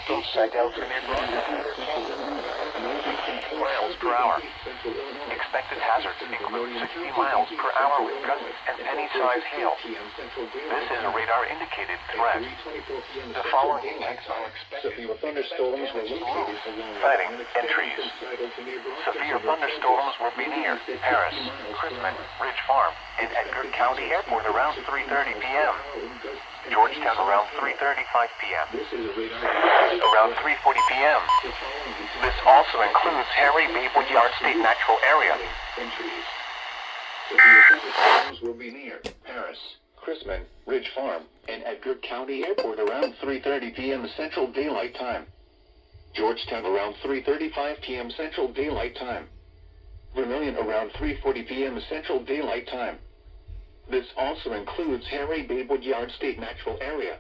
coastal Segal to miles per hour. Expected hazards include 60 miles per hour with gusts and penny-sized hail. This is a radar-indicated threat. The following impacts are expected. Severe thunderstorms were located along Sighting entries. Severe thunderstorms will be near Paris, Chrisman, Ridge Farm, and Edgar County Airport around 3:30 p.m. Georgetown around 3:35 p.m. Around 3:40 p.m. This also includes Harry B. Woodyard State Natural Area. Severe thunderstorms will be near Paris, Chrisman, Ridge Farm, and Edgar County Airport around 3:30 p.m. Central Daylight Time. Georgetown around 3:35 p.m. Central Daylight Time. Vermilion around 3:40 p.m. Central Daylight Time. This also includes Harry B. Woodyard State Natural Area.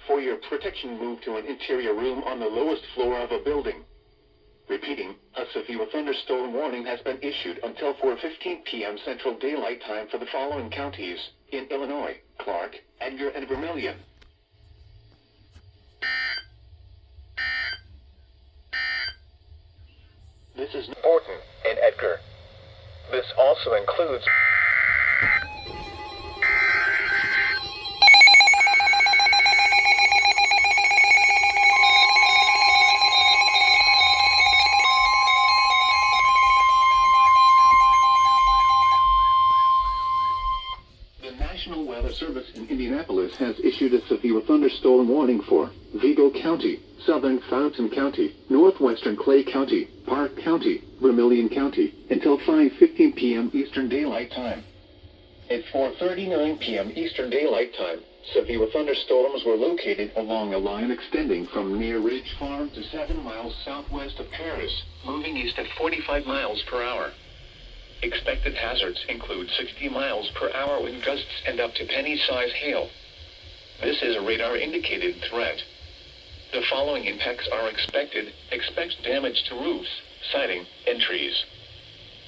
For your protection, move to an interior room on the lowest floor of a building. Repeating, a severe thunderstorm warning has been issued until 4:15 p.m. Central Daylight Time for the following counties in Illinois: Clark, Edgar, and Vermilion. This is Morton and Edgar. This also includes National Weather Service in Indianapolis has issued a severe thunderstorm warning for Vigo County, Southern Fountain County, Northwestern Clay County, Park County, Vermilion County, until 5:15 p.m. Eastern Daylight Time. At 4:39 p.m. Eastern Daylight Time, severe thunderstorms were located along a line extending from near Ridge Farm to 7 miles southwest of Paris, moving east at 45 miles per hour. Expected hazards include 60 miles per hour wind gusts and up to penny-sized hail. This is a radar-indicated threat. The following impacts are expected. Expect damage to roofs, siding, and trees.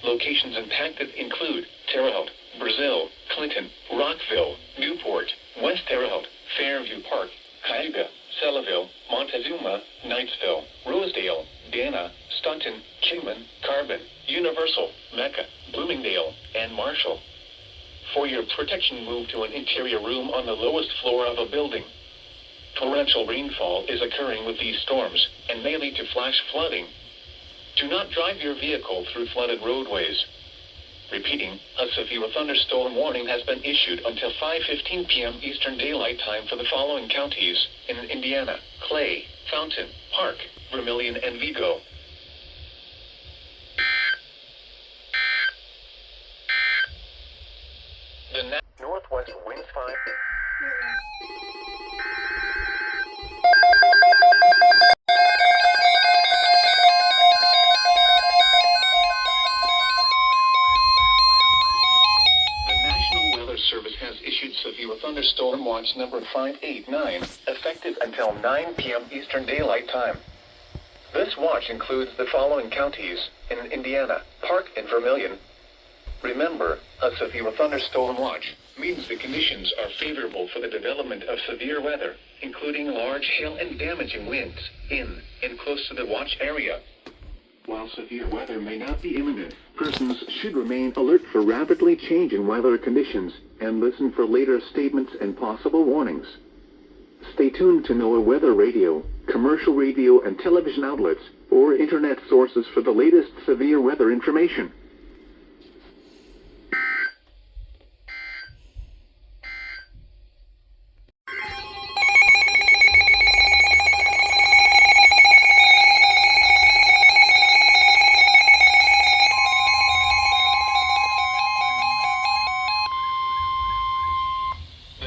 Locations impacted include Terre Haute, Brazil, Clinton, Rockville, Newport, West Terre Haute, Fairview Park, Cayuga, Selleville, Montezuma, Knightsville, Rosedale, Dana, Staunton, Kingman, Carbon, Universal, Mecca, Bloomingdale, and Marshall. For your protection, move to an interior room on the lowest floor of a building. Torrential rainfall is occurring with these storms and may lead to flash flooding. Do not drive your vehicle through flooded roadways. Repeating, a severe thunderstorm warning has been issued until 5:15 p.m. Eastern Daylight Time for the following counties in Indiana: Clay, Fountain, Park, Vermilion, and Vigo. The northwest winds 5. Service has issued severe thunderstorm watch number 589, effective until 9 p.m. Eastern Daylight Time. This watch includes the following counties in Indiana: Park and Vermilion. Remember, a severe thunderstorm watch means the conditions are favorable for the development of severe weather, including large hail and damaging winds, in and close to the watch area. While severe weather may not be imminent, persons should remain alert for rapidly changing weather conditions and listen for later statements and possible warnings. Stay tuned to NOAA Weather Radio, commercial radio and television outlets, or internet sources for the latest severe weather information.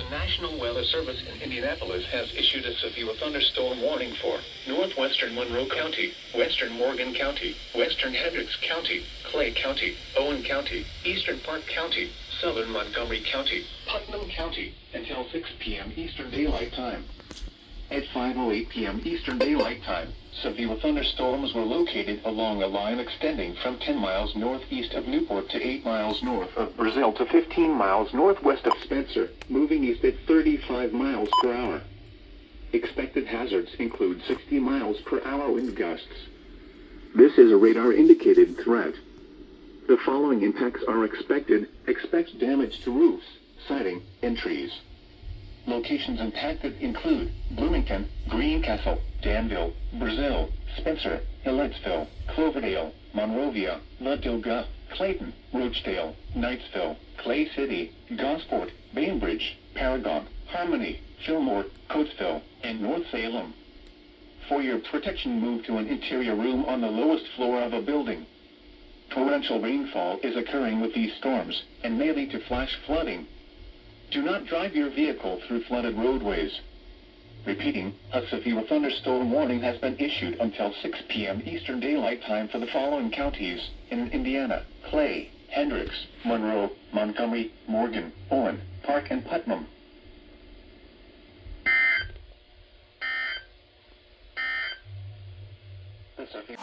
National Weather Service in Indianapolis has issued a severe thunderstorm warning for northwestern Monroe County, western Morgan County, western Hendricks County, Clay County, Owen County, eastern Park County, southern Montgomery County, Putnam County, until 6 p.m. Eastern Daylight Time. At 5:08 p.m. Eastern Daylight Time, severe thunderstorms were located along a line extending from 10 miles northeast of Newport to 8 miles north of Brazil to 15 miles northwest of Spencer, moving east at 35 miles per hour. Expected hazards include 60 miles per hour wind gusts. This is a radar-indicated threat. The following impacts are expected. Expect damage to roofs, siding, and trees. Locations impacted include Bloomington, Greencastle, Danville, Brazil, Spencer, Hilletsville, Cloverdale, Monrovia, Ladoga, Clayton, Roachdale, Knightsville, Clay City, Gosport, Bainbridge, Paragon, Harmony, Fillmore, Coatesville, and North Salem. For your protection, move to an interior room on the lowest floor of a building. Torrential rainfall is occurring with these storms and may lead to flash flooding. Do not drive your vehicle through flooded roadways. Repeating, a severe thunderstorm warning has been issued until 6 p.m. Eastern Daylight Time for the following counties in Indiana: Clay, Hendricks, Monroe, Montgomery, Morgan, Owen, Park, and Putnam. The severe